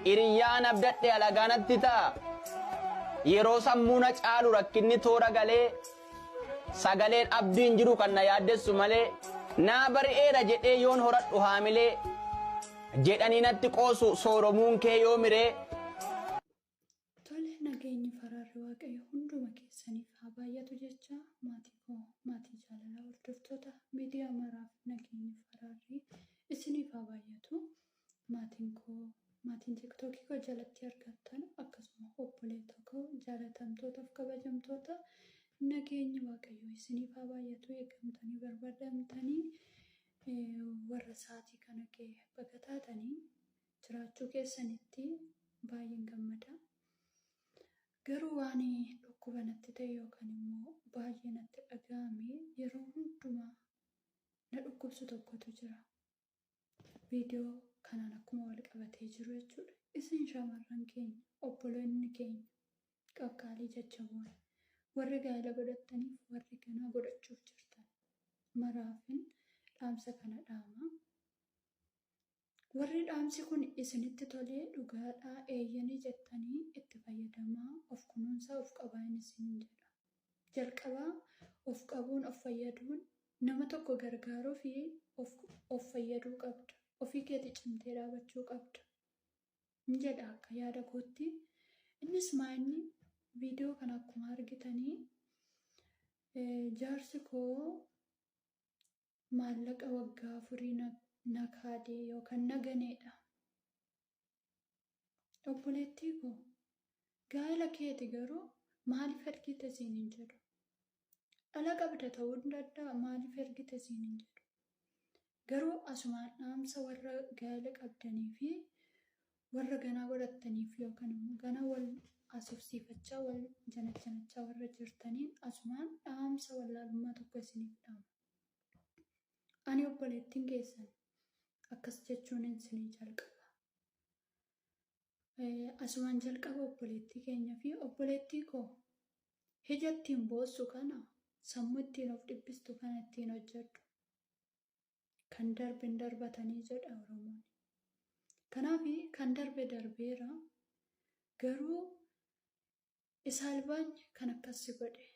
Iriyyaan abdadhe alagaanatti ta'a. Yeroo sammuuna caalu rakkinni toora galee sagaleen abdiin jiru kan na yaaddessu malee naa bari'eera jedhee yoon horadhu haamilee jedhanii natti qoosu sooromuun kee yoo miree. Tole nageenyi faraarri waaqayyo hunduma keessaniif haa baay'atu jecha maatii jaalalaa hordoftoota miidiyaa maraaf nageenyi faraarri isiniif haa baay'atu. Maatiin tiktookii koo jalatti argattan akkasuma obboleetta koo jaalatamtootaaf kabajamtoota nageenyi waaqayyo isiniif haa baay'atu. Eegamtanii barbaadamtanii warra sa'aatii kana kee bakka taatanii jiraachuu keessanitti baay'een gammada. Garuu waan dhukkuba natti ta'e yookaan immoo baay'ee natti dhaga'ame yeroo hundumaa na dhukkubsu tokkotu jira. Viidiyoo kanaan akkuma wal qabatee jiru jechuudha. Isin shamarran keenya, obboloonni keenya, qaqqaalii jajjaboon warri gaa'ela godhattaniif warri ganaa godhachuuf jirtan maraafin dhaamsa kana dhaama. Warri dhaamsi kun isinitti tolee dhugaadhaa eeyyanii jettanii itti fayyadamaa of kunuunsaa of qabaa isiniin jedha. Jalqabaa of qabuun of fayyaduun nama tokko gargaaruu fi of fayyaduu qabda. Ofii keetii cimtee dhaabachuu qabda. Jedha akka yaada kootti. Innis maa'inni viidiyoo kana akkuma argitanii jaarsi koo maallaqa waggaa 4 nakaadee yookaan naganeedha. Obboleettii koo gaa'ela keeti garuu maaliif ergite siin hin jedhu. Dhala qabda ta'uu danda'a maaliif ergite siin hin jedhu. Garuu asumaan dhaamsa warra gaa'ela qabdanii fi warra ganaa godhattaniif yookaan immoo ganaa wal asubsiifachaa wal janachanachaa warra jirtaniin asumaan dhaamsa wallaalummaa tokko isiniif dhaama. Ani obboleettiin keessan akkas jechuun isinii jalqaba. Asumaan jalqaba obboleettii keenya fi obboleettii koo ija ittiin boossu kana sammuu ittiin of dhiphistu kana ittiin hojjedhu. Kan darbe darbatanii jedha Oromoon. Kanaaf kan darbe darbeera. Garuu isaalbaan kan akkasii godhe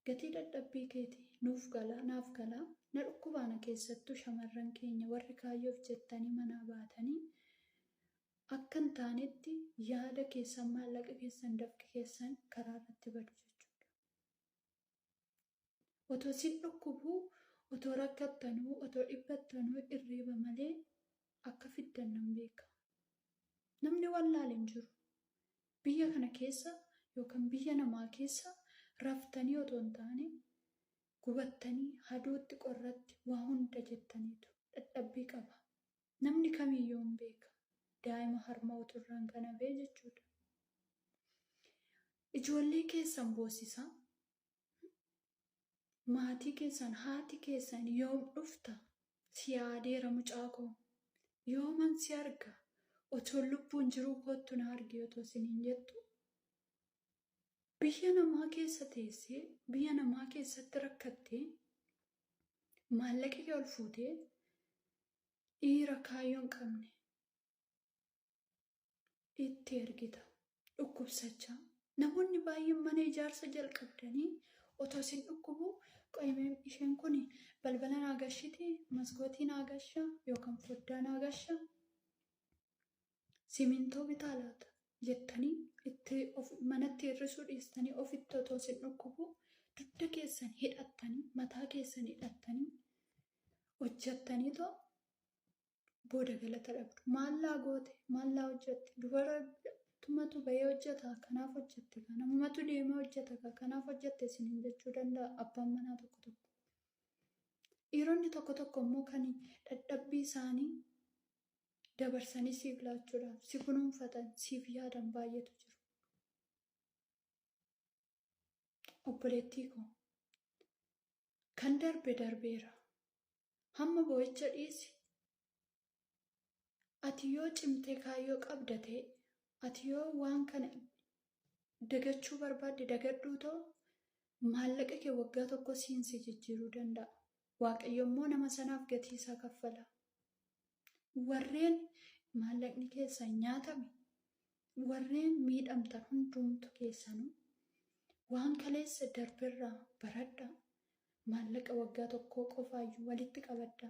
gatii dadhabbii keetii nuuf galaa naaf galaa na dhukkubaana keessattuu shamarran keenya warri kaayyoof jettanii manaa baatanii akka hin taanetti yaada keessan maallaqa keessan dafqi keessan karaa irratti badu jechuudha. Otoo sin dhukkubuu otoo rakkattanuu otoo dhiphattanuu irriiba malee akka fiddan nan beeka. Namni wallaal hin jiru. Biyya kana keessa yookaan biyya namaa keessa raftanii otoo hin taane gubattanii haduutti qorratti waa hunda jettaniitu dadhabbii qaba. Namni kamiyyuu hin beeka. Daa'ima harma uturraan kan hafee jechuudha. Ijoollee keessan boosisaa. Maatii keessan haati keessan yoom dhufta si yaadeera mucaa koo yooman si arga otoo lubbuun jiruu kootu na arge otoo isiniin jettu. Biyya namaa keessa teessee biyya namaa keessatti rakkattee maallaqa kee ol fuutee dhiira kaayyoo hin qabne itti ergita dhukkubsachaa. Namoonni baay'een mana ijaarsa jalqabdanii otoo isin dhukkubuu qo'imee isheen kun balbala naagashiti maskootii naagasha yookaan foddaa naagasha simintoo bitaa laata jettanii itti manatti hir'isuu dhiistanii ofitti otoo isin dhukkubuu dugda keessan hidhattanii mataa keessan hidhattanii hojjettanii too booda galata dhabdu. Maallaa goote maallaa hojjette dubara tumatu bahee hojjeta kanaaf hojjette namumatu deemee hojjeta kanaaf hojjette isiniin jechuu danda'a abbaan manaa tokko tokko. Dhiironni tokko tokko immoo kan dadhabbii isaanii dabarsanii siif laachuudhaaf si kunuunfatan siif yaadan baay'eetu jiru. Obboleettii koo kan darbe darbeera. Hamma boo'icha dhiisi. Ati yoo cimtee kaayyoo qabda ta'e ati yoo waan kana dagachuu barbaadde dagadhuu ta'u maallaqa kee waggaa tokko siinsi jijjiiruu danda'a. Waaqayyo immoo nama sanaaf gatii isaa kaffala. Warreen maallaqni keessan nyaatame warreen miidhamtan hundumtu keessanuu waan kaleessa darberraa baradha. Maallaqa waggaa tokkoo qofaayyuu walitti qabadda.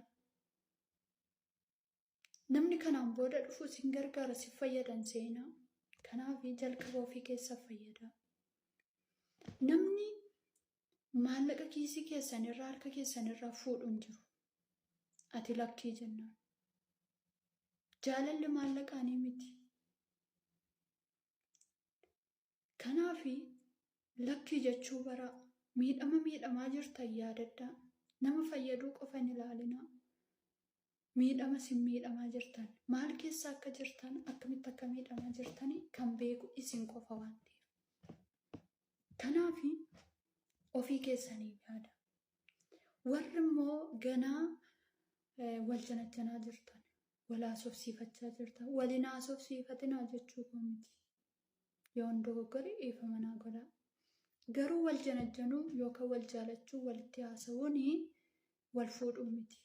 Namni kanaan booda dhufu sin gargaara, si fayyadan seenaa. Kanaaf jalqaba ofii keessa fayyada. Namni maallaqa kiisii keessanirraa harka keessanirraa fuudhuun jiru. Ati lakkii jennaan. Jaalalli maallaqaanii miti. Kanaaf lakkii jechuu baraa. Miidhamaa jirtan yaadadhaa. Nama fayyaduu qofa hin ilaalinaa. Miidhama sin miidhamaa jirtan. Maal keessa akka jirtan, akkamitti akka miidhamaa jirtanii kan beeku isin qofa waan ta'eef. Kanaaf ofii keessaniif yaada. Warri immoo ganaa wal janajjanaa jirtan, wal haasofsiifachaa jirtan, waliin haasofsiifatinaa jechuu koo miti. Yoo dogoggore dhiifama naa godhaa. Garuu wal janajjanuu yookaan wal jaalachuu walitti haasawuun wal fuudhuu miti.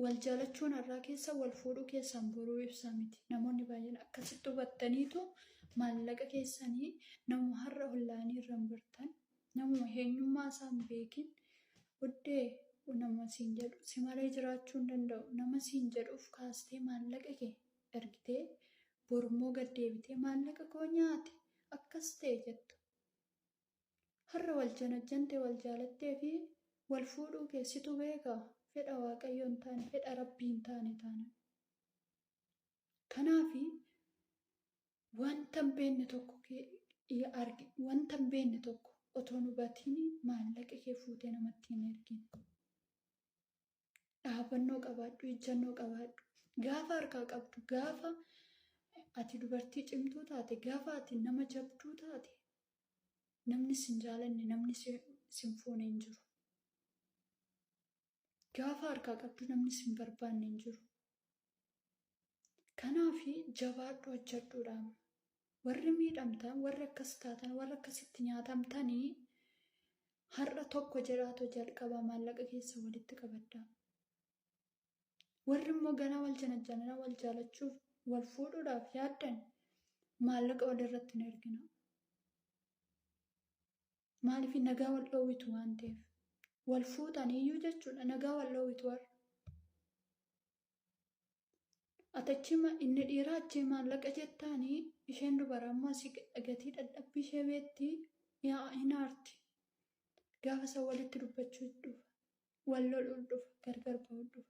Wal jaalachuun har'aa keessa wal fuudhuu keessan boruu ibsa miti. Namoonni baay'een akkasitti hubattaniitu maallaqa keessanii nama har'a hollaanii irra hin bartan, nama eenyummaa isaa hin beekin, oddee nama siin jedhu si malee jiraachuu hin danda'u. Nama siin jedhuuf kaastee maallaqa kee ergitee borummoo gad deebitee maallaqa koo nyaate akkas ta'e jettu. Har'a wal janajjantee wal jaalattee fi wal fuudhuu keessitu beekaa. Fedha waaqayyoo hin taane, fedha rabbii hin taane taana. Kanaaf wanta hin beekne tokko otoo hin hubatiin maallaqa kee fuutee namatti hin ergine. Dhaabannoo qabaadhu, ejjennoo qabaadhu. Gaafa harkaa qabdu, gaafa ati dubartii cimtuu taate, gaafa ati nama jabduu taate, namni sin jaalanne, namni sin fuune hin jiru. Gaafa harkaa qabdu namni sin barbaanne hin jiru. Kanaaf jabaadhu, hojjedhuudhaan. Warri miidhamtan, warri akkas taatan, warri akkasitti nyaatamtanii har'a tokko jedhaatoo jalqabaa maallaqa keessa walitti qabaddaa. Warri immoo ganaa wal janajjanaa wal jaalachuuf wal fuudhuudhaaf yaaddan maallaqa walirratti hin ergina. Maaliif nagaa wal dhoowwitu waan ta'eef. Wal fuutaniyyuu jechuudha nagaa wal dhoowwitu warra. Atachima inni dhiiraa achii maallaqa jettaanii isheen dubara ammoo asii gatii dadhabbii ishee beetti hin aarti. Gaafa isa walitti dubbachuu dhufa. Wal loluu dhufa. Gargar ba'uu dhufa.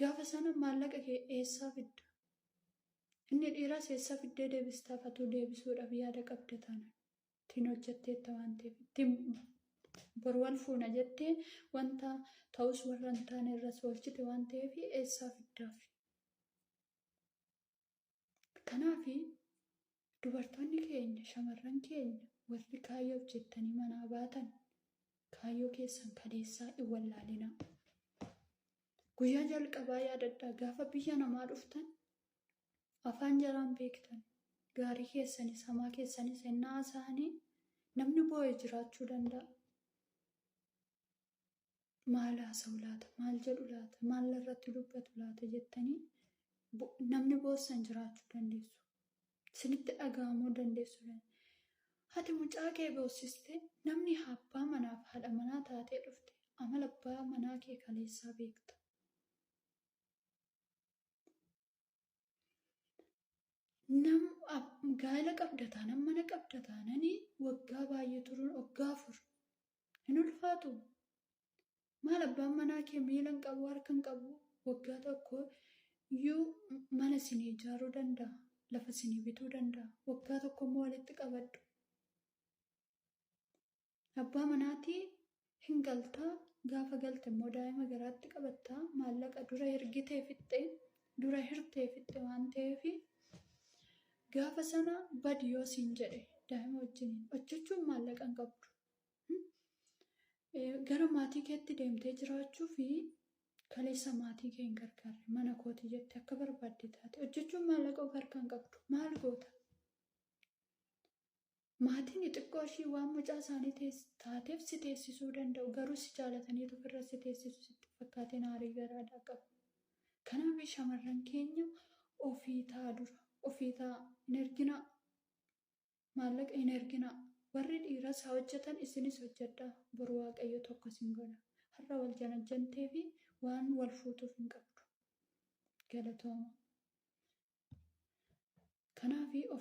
Gaafa sana maallaqa kee eessaa fidda? Inni dhiiraas eessaa fiddee deebistaafatuu deebisuudhaaf yaada qabda taana. Ittiin hojjetteetta waan ta'eef. Bor wal fuuna jettee wanta ta'us warra hin taane irras oolchite waan ta'eef eessaa fiddaaf. Kanaaf dubartoonni keenya, shamarran keenya warri kaayyoof jettanii manaa baatan kaayyoo keessan kaleessaa hin wallaalinaa. Guyyaa jalqabaa yaadadhaa gaafa biyya namaa dhuftan afaan jaraan beektan gaarii keessanis hamaa keessanis ennaa isaanii namni boo'ee jiraachuu danda'a. Maal haasa'u laata? Maal jedhu laata? Maal irratti dubbatu laata jettanii namni boossan jiraachuu dandeessu. Isinitti dhaga'amuu dandeessu. Hati mucaa kee boossiste namni abbaa manaaf haadha manaa taatee dhufte amala abbaa manaa kee kaleessaa beekta. Gaa'ela qabdataa nam mana qabdataa nani waggaa baay'ee turuun waggaa 4 hin ulfaatu. Maal abbaan manaa kee miila hin qabu, harka hin qabu, waggaa tokko iyyuu mana isinii ijaaruu danda'a, lafa isinii bituu danda'a. Waggaa tokko immoo walitti qabadhu. Abbaa manaatii hin galtaa, gaafa galte immoo daa'ima garaatti qabattaa, maallaqa dura hirgitee fixxe waan ta'eef gaafa sana badi yoo siin jedhe daa'ima wajjiniin hojjechuun maallaqa hin qabdu. Gara maatii keetti deemtee jiraachuu fi kaleessa maatii kee hin gargaarre mana kooti jettee akka barbaadde taate hojjechuun maallaqa of harkaa hin qabdu. Maal goota? Maatiin xiqqoo ishii waan mucaa isaanii taateef si teessisuu danda'u. Garuu si jaalatanii ofirra si teessisu sitti fakkaateen aarii garaadhaa qabu. Kanaaf shamarran keenya ofii ta'a dura. Of ofii ta'a hin ergina maallaqa hin ergina warri dhiiras haa hojjetan isinis hojjedhaa boru waaqayyo tokko isin godha har'a wal janajjantee fi waan wal fuutuuf hin qabdu galatooma kanaafi